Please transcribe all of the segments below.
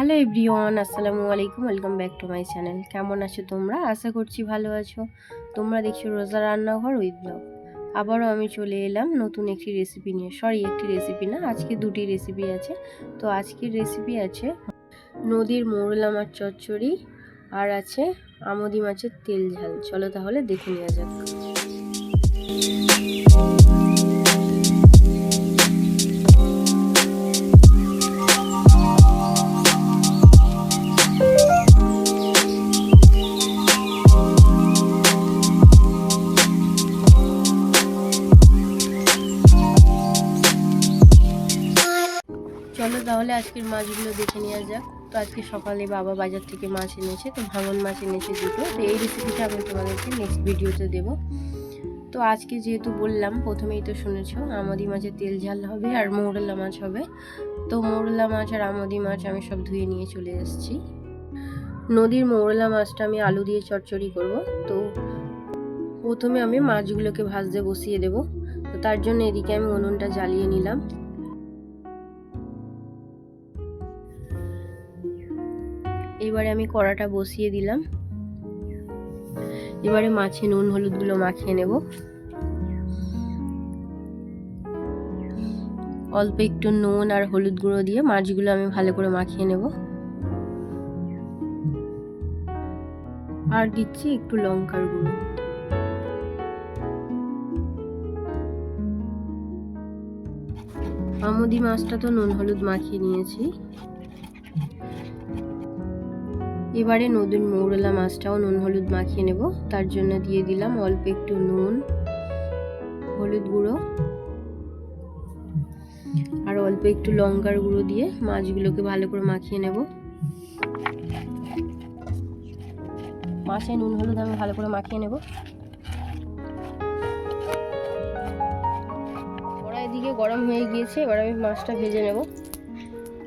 Hello everyone, আসসালামু আলাইকুম। Welcome back to my channel. কেমন আছো তোমরা? আশা করছি ভালো আছো। তোমরা দেখছো রোজা রান্নাঘর উইথ ব্লগ। আবারও আমি চলে এলাম নতুন একটি রেসিপি নিয়ে। একটি রেসিপি না, আজকে দুটি রেসিপি আছে। তো আজকের রেসিপি আছে নদীর মৌরলা মাছ চচ্চড়ি, আর আছে আমোদি মাছের তেল ঝাল। চলো তাহলে দেখে নেওয়া যাক। চলো তাহলে আজকের মাছগুলো দেখে নেওয়া যাক। তো আজকে সকালে বাবা বাজার থেকে মাছ এনেছে, তো ভাঙন মাছ এনেছে দুটো। তো এই রেসিপিটা আমি তোমাদেরকে নেক্সট ভিডিওতে দেবো। তো আজকে যেহেতু বললাম, প্রথমেই তো শুনেছো আমোদি মাছের তেল ঝাল হবে আর মৌরলা মাছ হবে। তো মৌরলা মাছ আর আমোদি মাছ আমি সব ধুয়ে নিয়ে চলে এসেছি। নদীর মৌরলা মাছটা আমি আলু দিয়ে চচ্চড়ি করব। তো প্রথমে আমি মাছগুলোকে ভাজতে বসিয়ে দেব। তো তার জন্য এদিকে আমি উনুনটা জ্বালিয়ে নিলাম। এবারে আমি কড়াটা বসিয়ে দিলাম। এবারে মাছে নুন হলুদগুলো মাখিয়ে নেব। অল্প একটু নুন আর হলুদ গুঁড়ো দিয়ে মাছগুলো আমি ভালো করে মাখিয়ে নেব। আর দিচ্ছি একটু লঙ্কার গুঁড়ো। আমোদি মাছটা তো নুন হলুদ মাখিয়ে নিয়েছি। এবারে নদীর মৌরলা মাছটাও নুন হলুদ মাখিয়ে নেব। তার জন্য দিয়ে দিলাম অল্প একটু নুন, হলুদ গুঁড়ো আর অল্প একটু লঙ্কার গুঁড়ো দিয়ে মাছগুলোকে ভালো করে মাখিয়ে নেব। মাছে নুন হলুদ আমি ভালো করে মাখিয়ে নেব। কড়াই দিকে গরম হয়ে গিয়েছে, এবার আমি মাছটা ভেজে নেব।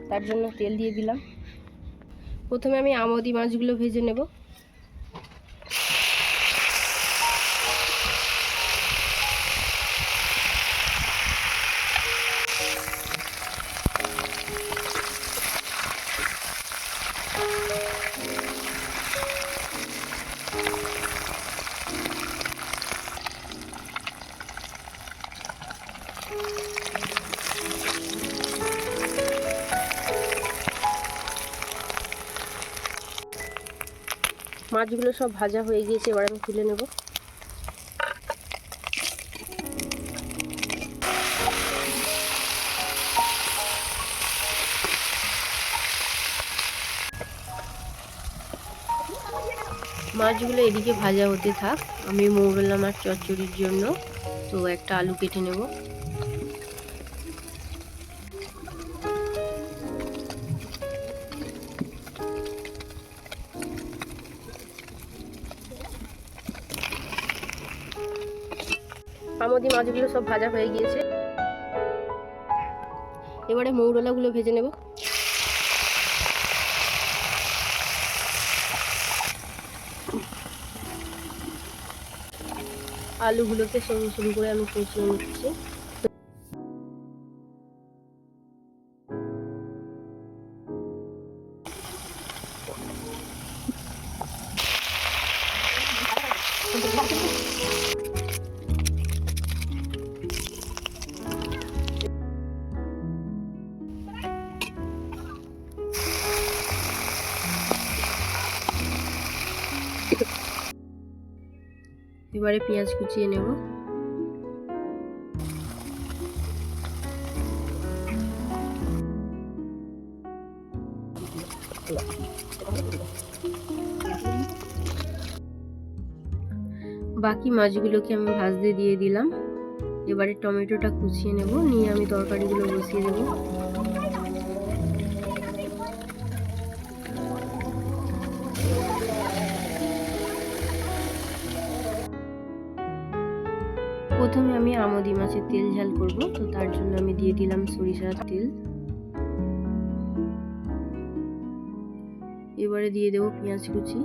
তার জন্য তেল দিয়ে দিলাম। প্রথমে আমি আমোদি মাছগুলো ভেজে নেব। মাছগুলো সব ভাজা হয়ে গিয়েছে, এবার আমি তুলে নেব। মাছগুলো এদিকে ভাজা হতে থাক। আমি মৌরলা মাছ চচ্চড়ির জন্য তো একটা আলু কেটে নেব। আমোদি মাছগুলো সব ভাজা হয়ে গিয়েছে, এবারে মৌরলাগুলো ভেজে নেব। আলুগুলোকে সরু সরু করে আমি কুচিয়ে নিচ্ছি। এবারে পেঁয়াজ কুচিয়ে নেব। বাকি মাছগুলোকে আমি ভাজতে দিয়ে দিলাম। এবারে টমেটোটা কুচিয়ে নেব, নিয়ে আমি তরকারিগুলো বসিয়ে দেব। প্রথমে আমি আমোদি মাছের তেল ঝাল করব। তো তার জন্য আমি দিয়ে দিলাম সরিষার তেল। এবারে দিয়ে দেব পেঁয়াজ কুচি।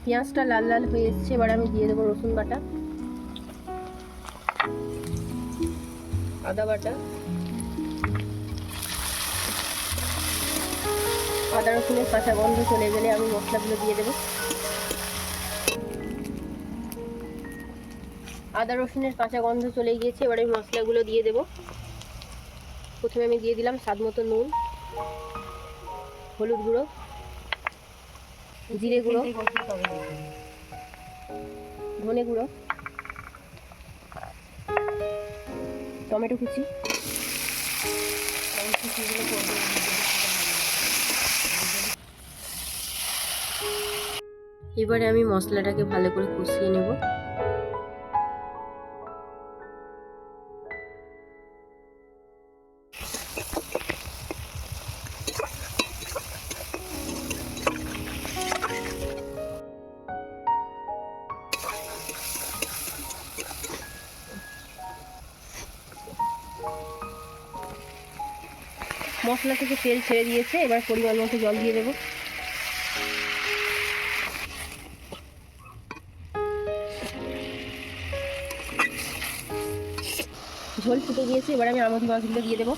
পেঁয়াজটা লাল লাল হয়ে এসছে, এবার আমি দিয়ে দেবো রসুন বাটা, আদা বাটা, আদা রসুনের কাঁচা গন্ধ চলে গেলে আমি মশলাগুলো দিয়ে দেবো। আদা রসুনের কাঁচা গন্ধ চলে গিয়েছে, এবার আমি মশলাগুলো দিয়ে দেবো। প্রথমে আমি দিয়ে দিলাম স্বাদ মতো নুন, হলুদ গুঁড়ো, জিরে গুঁড়ো, ধনে গুঁড়ো, টমেটো কুচি, এবারে আমি মশলাটাকে ভালো করে কষিয়ে নেব। মশলা থেকে তেল ছেড়ে দিয়েছে, এবার পরিমাণ মতো জল দিয়ে দেবো। ঝোল ফুটে গিয়েছে, এবার আমি আমুদি মাছগুলো দিয়ে দেবো।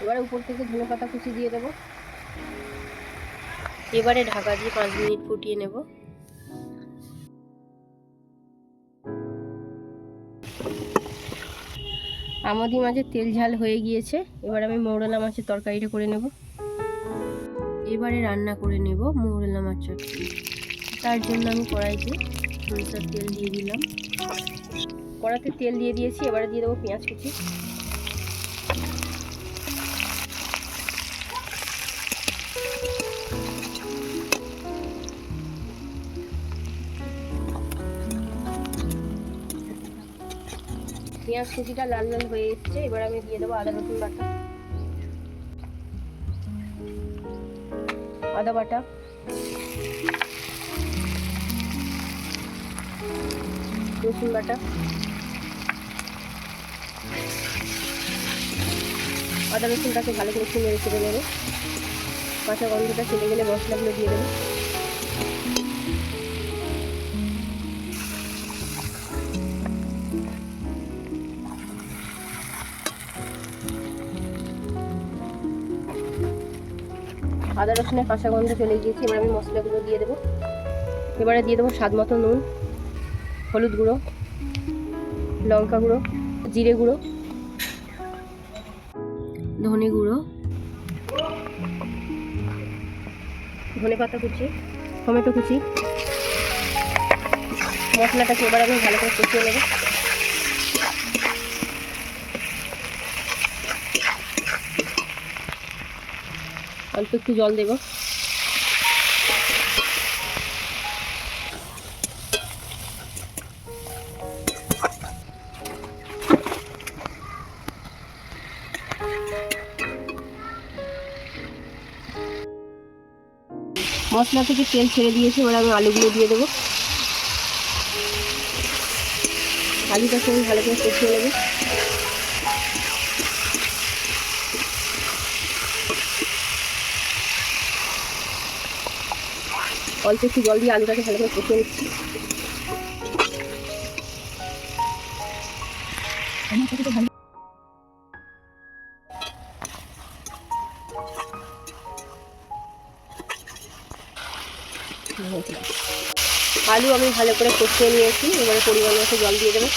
এবারে উপর থেকে ধনে পাতা কুচি দিয়ে দেবো। এবারে ঢাকা দিয়ে 5 মিনিট ফুটিয়ে নেব। আমুদি মাছের তেল ঝাল হয়ে গিয়েছে, এবার আমি মৌরলা মাছের তরকারিটা করে নেব। এবারে রান্না করে নেব মৌরলা মাছ চচ্চড়ি। তার জন্য আমি কড়াইতে সরিষার তেল দিয়ে দিলাম। কড়াতে তেল দিয়ে দিয়েছি, এবারে দিয়ে দেবো পেঁয়াজ কুচি, পেঁয়াজ কুচিটা লাল লাল হয়ে এসছে, এবার আমি দিয়ে দেবো আদা রসুন বাটা, আদা বাটা, রসুন বাটা, আদা রসুনটাকে ভালো করে একটু নেড়ে চেড়ে নেবো। কাঁচা গন্ধটা চলে গেলে মশলাগুলো দিয়ে দেবো। আদা রসুনের কাঁচা গন্ধ চলে গিয়েছে, এবার আমি মশলাগুলো দিয়ে দেবো। এবারে দিয়ে দেবো স্বাদ মতো নুন, হলুদ গুঁড়ো, লঙ্কা গুঁড়ো, জিরে গুঁড়ো, ধনে গুঁড়ো, ধনে পাতা কুচি, টমেটো কুচি। মশলাটাকে এবার আমি ভালো করে কষিয়ে নেব। অল্প একটু জল দেব। মশলা থেকে তেল ছেড়ে দিয়েছে, এবার আমি আলুগুলো দিয়ে দেবো। আলুটাকে আমি ভালো করে কষিয়ে নেব। অল্প একটু জল দিয়ে আলুটাকে ভালো করে কষিয়ে নিচ্ছি। আলু আমি ভালো করে কষিয়ে নিয়েছি, এবারে পরিমাণ মতো জল দিয়ে দেবো।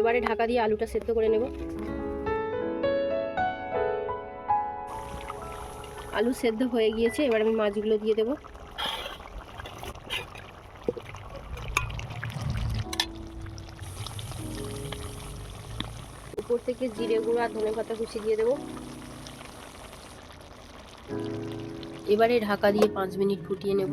এবারে ঢাকা দিয়ে আলুটা সেদ্ধ করে নেব। আলু সেদ্ধ হয়ে গিয়েছে, এবার আমি মাছগুলো দিয়ে দেবো। উপর থেকে জিরে গুঁড়ো আর ধনে পাতা কুচি দিয়ে দেবো। এবারে ঢাকা দিয়ে 5 মিনিট ফুটিয়ে নেব।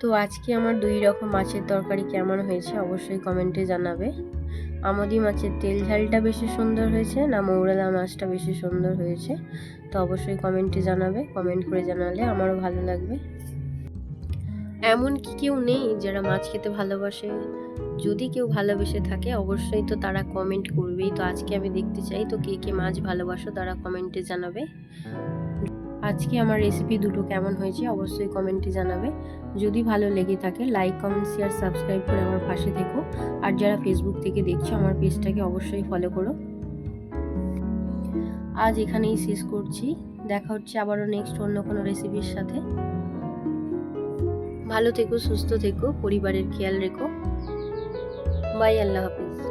তো আজকে আমার 2 রকম মাছের তরকারি কেমন হয়েছে অবশ্যই কমেন্টে জানাবে। আমোদি মাছের তেল ঝালটা বেশি সুন্দর হয়েছে না মৌরলা মাছটা বেশি সুন্দর হয়েছে, তো অবশ্যই কমেন্টে জানাবে। কমেন্ট করে জানালে আমারও ভালো লাগবে। এমন কি কেউ নেই যারা মাছ খেতে ভালোবাসে? যদি কেউ ভালোবেসে থাকে অবশ্যই তো তারা কমেন্ট করবেই। তো আজকে আমি দেখতে চাই তো কে কে মাছ ভালোবাসো তারা কমেন্টে জানাবে। আজকে আমার রেসিপি দুটো কেমন হয়েছে অবশ্যই কমেন্টে জানাবে। যদি ভালো লেগে থাকে লাইক কমেন্ট শেয়ার সাবস্ক্রাইব করে আমার পাশে থেকো। আর যারা ফেসবুক থেকে দেখছো আমার পেজটাকে অবশ্যই ফলো করো। আজ এখানেই শেষ করছি, দেখা হচ্ছে আবারও নেক্সট অন্য কোনো রেসিপির সাথে। ভালো থেকো, সুস্থ থেকো, পরিবারের খেয়াল রেখো। বাই, আল্লাহ হাফিজ।